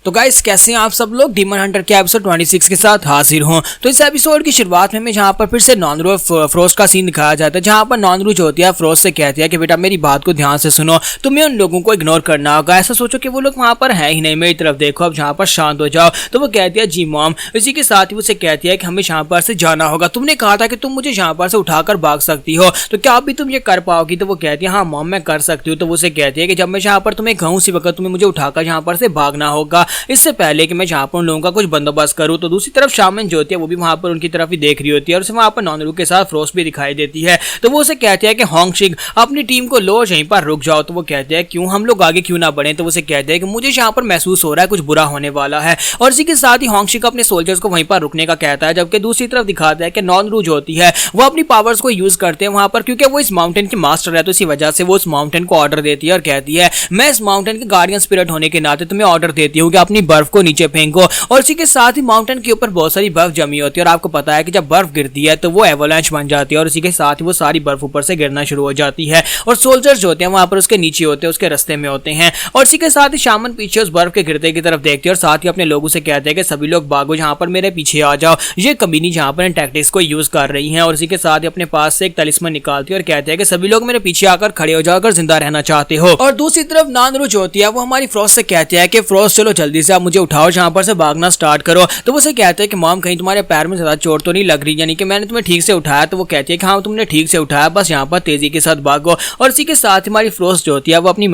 तो गाइस कैसे हैं आप सब लोग। डीमन हंटर के एपिसोड 26 के साथ हाजिर हूं। तो इस एपिसोड की शुरुआत में जहां पर फिर से नॉनरू फ्रोस्ट का सीन दिखाया जाता है, जहां पर नॉनरू जो होती है फ्रोस्ट से कहती है कि बेटा मेरी बात को ध्यान से सुनो, तुम्हें उन लोगों को इग्नोर करना होगा। ऐसा सोचो कि वो लोग वहां पर है ही नहीं, मेरी तरफ देखो, अब जहां पर शांत हो जाओ। तो वो कहती है जी मॉम। इसी के साथ ही उसे कहती है कि हमें यहाँ पर से जाना होगा, तुमने कहा था कि तुम मुझे यहाँ पर से उठाकर भाग सकती हो, तो क्या अभी तुम ये कर पाओगी। तो वो कहती है हाँ मॉम मैं कर सकती हूँ। तो वो उसे कहती है कि जब मैं यहाँ पर तुम्हें कहूँ उसी वक्त तुम्हें मुझे उठाकर यहाँ पर से भागना होगा, इससे पहले कि मैं जहाँ पर उन लोगों का कुछ बंदोबस्त करूँ। तो दूसरी तरफ शामन जो होती है वो भी वहाँ पर उनकी तरफ ही देख रही होती है और उसे वहाँ पर नॉनरू के साथ फ्रोस्ट भी दिखाई देती है। तो वो उसे कहती है कि होंगशिक अपनी टीम को लो, यहीं पर रुक जाओ। तो वो कहते हैं क्यों, हम लोग आगे क्यों ना बढ़े। तो वो उसे कहते हैं कि मुझे यहाँ पर महसूस हो रहा है कुछ बुरा होने वाला है। और इसी के साथ ही होंगशिक अपने सोल्जर्स को वहीं पर रुकने का कहता है, जबकि दूसरी तरफ दिखाता है कि नॉनरू जो होती है वो अपनी पावर्स को यूज करते हैं वहाँ पर, क्योंकि वो इस माउंटेन की मास्टर है। तो इसी वजह से वो उस माउंटेन को ऑर्डर देती है और कहती है मैं इस माउंटेन के गार्डियन स्पिरिट होने के नाते तुम्हें ऑर्डर देती हूँ कि अपनी बर्फ को नीचे फेंको। और इसी के साथ ही माउंटेन के ऊपर बहुत सारी बर्फ जमी होती है और आपको पता है कि जब बर्फ गिरती है तो वो एवलांच बन जाती है और इसी के साथ ही वो सारी बर्फ ऊपर से गिरना शुरू हो जाती है और सोल्जर्स जो होते हैं वहां पर उसके नीचे होते हैं, उसके रास्ते में होते हैं। और इसी के साथ ही शामन पीछे उस बर्फ के गिरते की तरफ देखते हैं और साथ ही अपने लोगों से कहते हैं कि सभी लोग भागो, जहां पर मेरे पीछे आ जाओ, ये कमीनी जहां पर इन टैक्टिक्स को यूज कर रही है। और इसी के साथ ही अपने पास से एक तलिस्मन निकालती है और कहते हैं कि सभी लोग मेरे पीछे आकर खड़े हो जाओ अगर जिंदा रहना चाहते हो। और दूसरी तरफ नॉनरू जो होती है वो हमारी फ्रोस्ट से कहती है कि फ्रोस्ट चलो जल्दी से आप मुझे उठाओ, जहां पर से भागना स्टार्ट करो। तो वो उसे कहते हैं कि मॉम कहीं तुम्हारे पैर में ज्यादा चोट तो नहीं लग रही, यानी कि मैंने तुम्हें ठीक से उठाया। तो वो कहती है कि हाँ तुमने ठीक से उठाया, बस यहाँ पर तेजी के साथ भागो। और इसी के साथ हमारी फ्रोस्ट जो होती है वो अपनी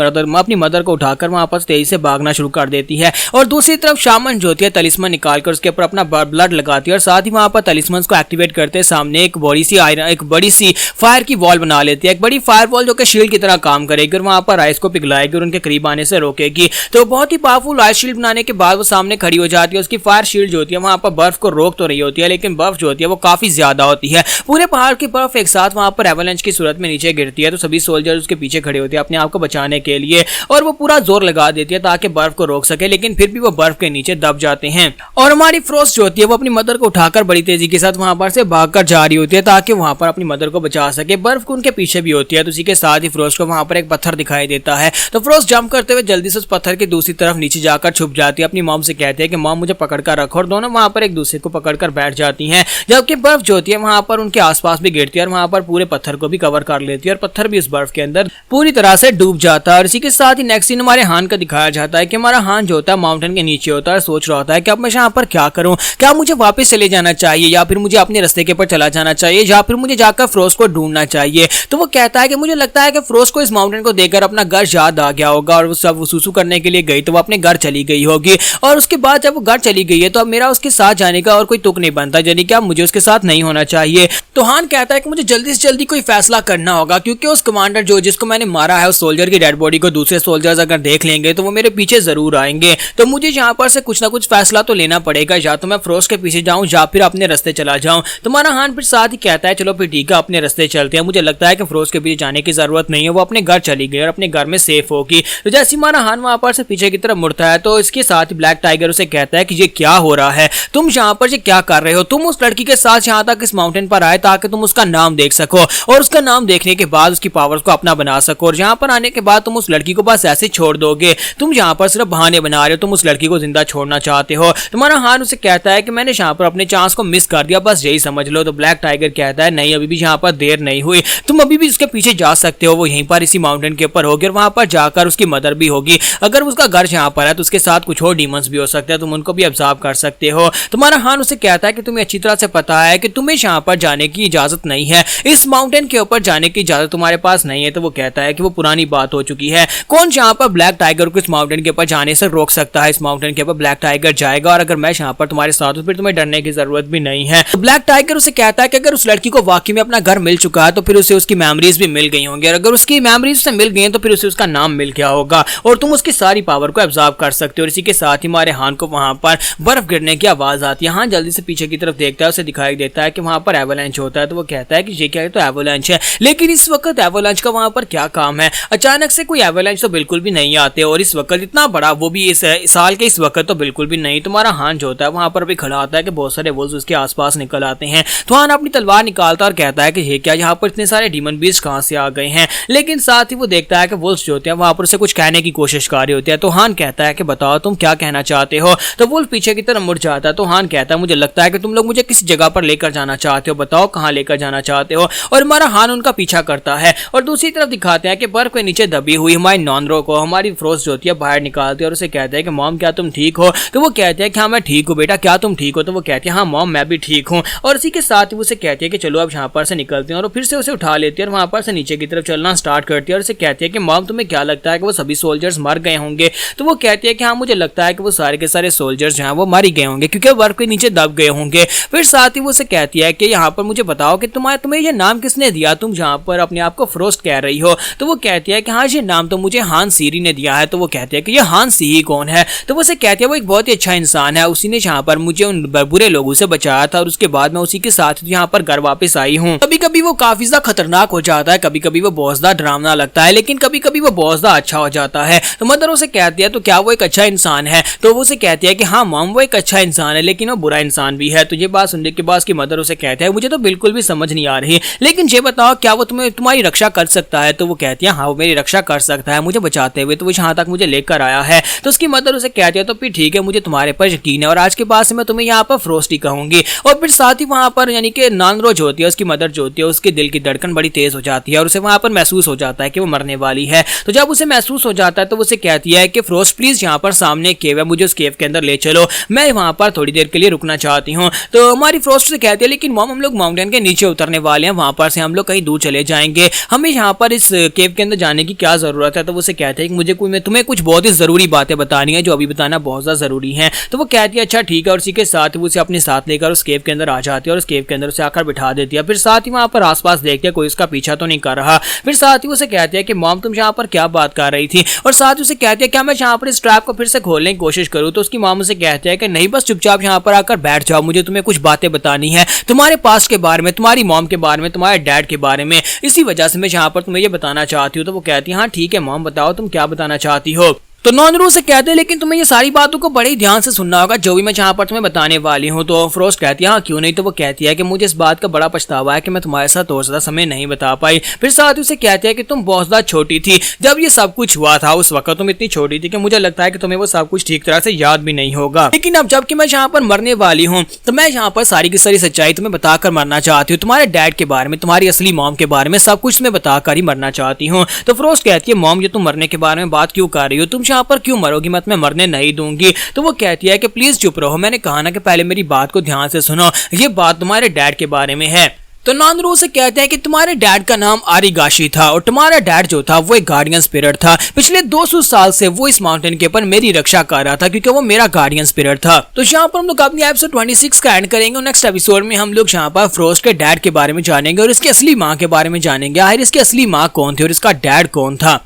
मदर को उठाकर वहां पर तेजी से भागना शुरू कर देती है। और दूसरी तरफ शामन जो होती है तलिस्मन निकालकर उसके ऊपर अपना ब्लड लगाती है और साथ ही वहां पर तलिस्मन को एक्टिवेट करते सामने एक बड़ी सी फायर की वॉल बना लेती है, एक बड़ी फायर वॉल जो कि शील्ड की तरह काम करेगी और वहां पर आइस को पिघलाएगी और उनके करीब आने से रोकेगी। तो बहुत ही पावरफुल आइस शील्ड बनाने के बाद वो सामने खड़ी हो जाती है। उसकी फायर शील्ड जो होती है वहां पर बर्फ को रोक तो रही होती है, लेकिन बर्फ जो होती है वो काफी ज्यादा होती है। पूरे पहाड़ की बर्फ एक साथ वहां पर एवलांच की सूरत में नीचे गिरती है। तो सभी सोल्जर उसके पीछे खड़े होते हैं अपने आप को बचाने के लिए और वो पूरा जोर लगा देती है ताकि बर्फ को रोक सके, लेकिन फिर भी वो बर्फ के नीचे दब जाते हैं। और हमारी फ्रोस्ट जो होती है वो अपनी मदर को उठाकर बड़ी तेजी के साथ वहां पर से भागकर जा रही होती है ताकि वहां पर अपनी मदर को बचा सके। बर्फ को उनके पीछे भी होती है। तो इसी के साथ ही फ्रोस्ट को वहां पर एक पत्थर दिखाई देता है। तो फ्रोस्ट जंप करते हुए जल्दी से उस पत्थर की दूसरी तरफ नीचे जाकर छुप जाती है। अपनी मॉम से कहते हैं कि मॉम मुझे पकड़ कर रखो और दोनों वहां पर एक दूसरे को पकड़कर बैठ जाती हैं, जबकि बर्फ जो होती है वहां पर उनके आसपास भी गिरती है और वहां पर पूरे पत्थर को भी कवर कर लेती है और पत्थर भी उस बर्फ के अंदर पूरी तरह से डूब जाता है। और इसी के साथ ही नेक्स्ट सीन हमारे हान का दिखाया जाता है कि हमारा हान जो होता है माउंटेन के नीचे होता है, सोच रहा होता है कि अब मैं यहाँ पर क्या करूं, क्या मुझे वापस चले जाना चाहिए या फिर मुझे अपने रास्ते के ऊपर चला जाना चाहिए या फिर मुझे जाकर फ्रोस्ट को ढूंढना चाहिए। तो वो कहता है कि मुझे लगता है कि फ्रोस्ट को इस माउंटेन को देखकर अपना घर याद आ गया होगा और वो सब सुसु करने के लिए गई तो वो अपने घर चली गई होगी। और उसके बाद जब वो घर चली गई है तो अब मेरा उसके साथ जाने का और कोई तुक नहीं बनता, यानी कि अब मुझे उसके साथ नहीं होना चाहिए। तो हान कहता है कि मुझे जल्दी से जल्दी कोई फैसला करना होगा, क्योंकि उस कमांडर जो जिसको मैंने मारा है उस सोल्जर की डेड बॉडी को दूसरे सोल्जर्स अगर देख लेंगे तो वो मेरे पीछे जरूर आएंगे। तो मुझे यहाँ पर से कुछ ना कुछ फैसला तो लेना पड़ेगा, या तो मैं फ्रोस्ट के पीछे जाऊं या फिर अपने रास्ते चला जाऊं। तो हमारा हान फिर साथ ही कहता है चलो फिर ठीक है अपने रास्ते चलते हैं, मुझे लगता है कि फ्रोस्ट के पीछे जाने की जरूरत नहीं है, वो अपने घर चली गई और अपने घर में सेफ होगी। तो जैसे हमारा हान वहां पर से पीछे की तरफ मुड़ता है तो इसके साथ ब्लैक टाइगर उसे कहता है कि ये क्या हो रहा है, तुम यहाँ पर ये क्या कर रहे हो, तुम उस लड़की के साथ यहाँ तक इस माउंटेन पर आए ताकि तुम उसका नाम देख सको और उसका नाम देखने के बाद उसकी पावर्स को अपना बना सको, और यहाँ पर आने के बाद तुम उस लड़की को बस ऐसे छोड़ दोगे, तुम यहाँ पर सिर्फ बहाने बना रहे हो, तुम उस लड़की को जिंदा छोड़ना चाहते हो। तुम्हारा हान उसे कहता है कि मैंने यहाँ पर अपने चांस को मिस कर दिया, बस यही समझ लो। तो ब्लैक टाइगर कहता है नहीं अभी भी यहाँ पर देर नहीं हुई, तुम अभी भी उसके पीछे जा सकते हो, वो यहीं पर इसी माउंटेन के ऊपर होगी और वहां पर जाकर उसकी मदर भी होगी। अगर उसका घर यहाँ पर है तो उसके साथ कुछ और डीमंस भी हो सकते हैं, तुम उनको भी ऑब्जर्व कर सकते हो। तुम्हारा हान उसे कहता है कि तुम्हें अच्छी तरह से पता है कि तुम्हें यहाँ पर जाने की इजाजत नहीं है, इस माउंटेन के ऊपर जाने की इजाजत तुम्हारे पास नहीं है। तो वो कहता है कि वो पुरानी बात हो चुकी है, कौन यहाँ पर ब्लैक टाइगर को इस माउंटेन के ऊपर जाने से रोक सकता है। इस माउंटेन के ऊपर ब्लैक टाइगर जाएगा और अगर मैं यहाँ पर तुम्हारे साथ हूँ फिर तुम्हें डरने की जरूरत भी नहीं है। तो ब्लैक टाइगर उसे कहता है कि अगर उस लड़की को वाकई में अपना घर मिल चुका है तो फिर उसे उसकी मेमोरीज भी मिल गई होंगी, और अगर उसकी मेमोरीज से मिल गई तो फिर उसे उसका नाम मिल गया होगा और तुम उसकी सारी पावर को ऑब्जर्व कर सकते हो। और इसी के साथ ही हमारे हान को वहां पर बर्फ गिरने की आवाज आती है। हान जल्दी से पीछे की तरफ देखता है, उसे दिखाई देता है कि वहां पर एवलांच होता है। तो वो कहता है कि ये क्या है, तो एवलांच है, लेकिन इस वक्त एवलांच का वहां पर क्या काम है, अचानक से कोई एवलांच तो बिल्कुल भी नहीं आते और इस वक्त इतना बड़ा, वो भी इस साल के इस वक्त तो बिल्कुल भी नहीं। तुम्हारा हान जो होता है वहां पर भी खड़ा होता है कि बहुत सारे वुल्व्स उसके आसपास निकल आते हैं। तो हान अपनी तलवार निकालता और कहता है कि ये क्या, यहाँ पर इतने सारे डीमन बीस्ट कहां से आ गए हैं। लेकिन साथ ही वो देखता है कि वुल्व्स जो होते हैं वहां पर उसे कुछ कहने की कोशिश कर रहे होते हैं। तो हान कहता है कि बताओ बताओ तुम क्या कहना चाहते हो। तो वुल्फ पीछे की तरफ मुड़ जाता है। तो हान कहता है मुझे लगता है कि तुम लोग मुझे किसी जगह पर लेकर जाना चाहते हो, बताओ कहाँ लेकर जाना चाहते हो। और हमारा हान उनका पीछा करता है और दूसरी तरफ दिखाते हैं कि बर्फ के नीचे दबी हुई हमारी नॉनरो को हमारी फ्रोस्ट जो होती है बाहर निकालती है और उसे कहते हैं कि मॉम क्या तुम ठीक हो। तो वो कहते हैं कि हाँ मैं ठीक हूँ बेटा, क्या तुम ठीक हो। तो वो कहती है हाँ मॉम मैं भी ठीक हूँ। और इसी के साथ ही उसे कहती है कि चलो अब यहाँ पर से निकलते हैं और फिर से उसे उठा लेती है और वहाँ पर से नीचे की तरफ चलना स्टार्ट करती है और उसे कहती है कि मॉम तुम्हें क्या लगता है कि वो सभी सोल्जर्स मर गए होंगे। तो वो कहती है कि हाँ मुझे लगता है कि वो सारे के सारे सोल्जर्स जो हैं वो मर गए होंगे क्योंकि बर्फ के नीचे दब गए होंगे। फिर साथ ही वो उसे कहती है कि यहाँ पर मुझे बताओ कि तुम्हें ये नाम किसने दिया, तुम जहाँ पर अपने आप को फ्रोस्ट कह रही हो। तो वो कहती है कि हाँ ये नाम तो मुझे हान सीरी ने दिया है। तो वो कहती है कि ये हान सीरी कौन है। तो वो उसे कहती है वो एक बहुत ही अच्छा इंसान है, उसी ने यहाँ पर मुझे उन बुरे लोगों से बचाया था और उसके बाद मैं उसी के साथ यहाँ पर घर वापस आई हूँ। कभी कभी वो काफी ज्यादा खतरनाक हो जाता है, कभी कभी वो बहुत ज्यादा डरावना लगता है, लेकिन कभी कभी वो बहुत ज्यादा अच्छा हो जाता है। तो मदर उसे कहती है तो क्या वो एक अच्छा इंसान है। तो वो उसे कहती है कि हाँ मॉम वो एक अच्छा इंसान है लेकिन वो बुरा इंसान भी है। तो ये बात सुनने के बाद उसकी मदर उसे कहती है मुझे तो बिल्कुल भी समझ नहीं आ रही, लेकिन ये बताओ क्या वो तुम्हारी रक्षा कर सकता है। तो वो कहती है हाँ वो मेरी रक्षा कर सकता है, मुझे बचाते हुए तो वो यहाँ तक मुझे लेकर आया है। तो उसकी मदर उसे कहती है तो फिर ठीक है मुझे तुम्हारे पर यकीन है और आज के बाद से मैं तुम्हें यहाँ पर फ्रोस्टी कहूंगी। और फिर साथ ही वहाँ पर यानी कि नॉनरो जो होती है उसकी मदर जो होती है उसके दिल की धड़कन बड़ी तेज हो जाती है और उसे वहाँ पर महसूस हो जाता है कि वो मरने वाली है। तो जब उसे महसूस हो जाता है तो उसे कहती है कि फ्रोस्ट प्लीज यहाँ पर सामने केव है, मुझे उस केव के अंदर ले चलो, मैं वहाँ पर थोड़ी देर के लिए रुकना चाहती हूँ। तो हमारी फ्रोस्ट से कहती है लेकिन मॉम हम लोग माउंटेन के नीचे उतरने वाले हैं, वहाँ पर से हम लोग कहीं दूर चले जाएंगे, हमें यहाँ पर इस केव के अंदर जाने की क्या जरूरत है। तो वो उसे कहते हैं कि मुझे तुम्हें कुछ बहुत ही जरूरी बातें बतानी है जो अभी बताना बहुत ज्यादा जरूरी है। तो वो कहती है अच्छा ठीक है और इसी के साथ वो उसे अपने साथ लेकर उस केव के अंदर आ जाती है और उस केव के अंदर उसे आकर बिठा देती है। फिर साथ ही वहाँ पर आसपास देखते हैं कोई उसका पीछा तो नहीं कर रहा। फिर साथ ही उसे कहते हैं कि मॉम तुम यहाँ पर क्या बात कर रही थी। और साथ ही उसे कहते हैं क्या मैं यहाँ पर इस ट्रैप को फिर से खोलने की कोशिश करूँ। तो उसकी मॉम उसे कहते हैं कि नहीं बस चुपचाप यहाँ पर आकर बैठ जाओ, मुझे तुम्हें कुछ बातें बतानी है तुम्हारे पास के बारे में, तुम्हारी मॉम के बारे में, तुम्हारे डैड के बारे में, इसी वजह से मैं यहाँ पर तुम्हें ये बताना चाहती हूँ। तो वो कहती है हाँ ठीक है मॉम बताओ तुम क्या बताना चाहती हो। तो नॉनरो से कहते हैं लेकिन तुम्हें ये सारी बातों को बड़े ध्यान से सुनना होगा जो भी मैं जहाँ पर तुम्हें बताने वाली हूँ। तो फ्रोस्ट कहती है हाँ क्यों नहीं। तो वो कहती है कि मुझे इस बात का बड़ा पछतावा है कि मैं तुम्हारे साथ और ज्यादा समय नहीं बता पाई। फिर साथ ही उसे कहती है कि तुम बहुत ज्यादा छोटी थी जब ये सब कुछ हुआ था, उस वक्त तुम इतनी छोटी थी कि मुझे लगता है कि तुम्हें वो सब कुछ ठीक तरह से याद भी नहीं होगा। लेकिन अब जबकि मैं यहाँ पर मरने वाली हूँ तो मैं यहाँ पर सारी की सारी सच्चाई तुम्हें बताकर मरना चाहती हूँ, तुम्हारे डैड के बारे में, तुम्हारी असली मॉम के बारे में, सब कुछ मैं बताकर ही मरना चाहती हूँ। तो फ्रोस्ट कहती है मॉम ये तुम मरने के बारे में बात क्यों कर रही हो, तुम यहाँ पर क्यों मरोगी, मैं मरने नहीं दूंगी। तो वो कहती है कि प्लीज चुप रहो, मैंने कहा ना कि पहले मेरी बात को ध्यान से सुनो, ये बात तुम्हारे डैड के बारे में है। तो नॉनरो से कहते हैं कि तुम्हारे डैड का नाम आरिगाशी था और तुम्हारा डैड जो था वो एक गार्डियन स्पिरिट था। पिछले 200 साल से वो इस माउंटेन के ऊपर मेरी रक्षा कर रहा था क्योंकि वो मेरा गार्डियन स्पिरिट था। तो यहाँ पर हम लोग अपनी एपिसोड 26 का एंड करेंगे और नेक्स्ट एपिसोड में हम लोग यहाँ पर फ्रोस्ट के डैड के बारे में जानेंगे और इसकी असली माँ के बारे में जानेंगे। आखिर इसकी असली माँ कौन थी और इसका डैड कौन था।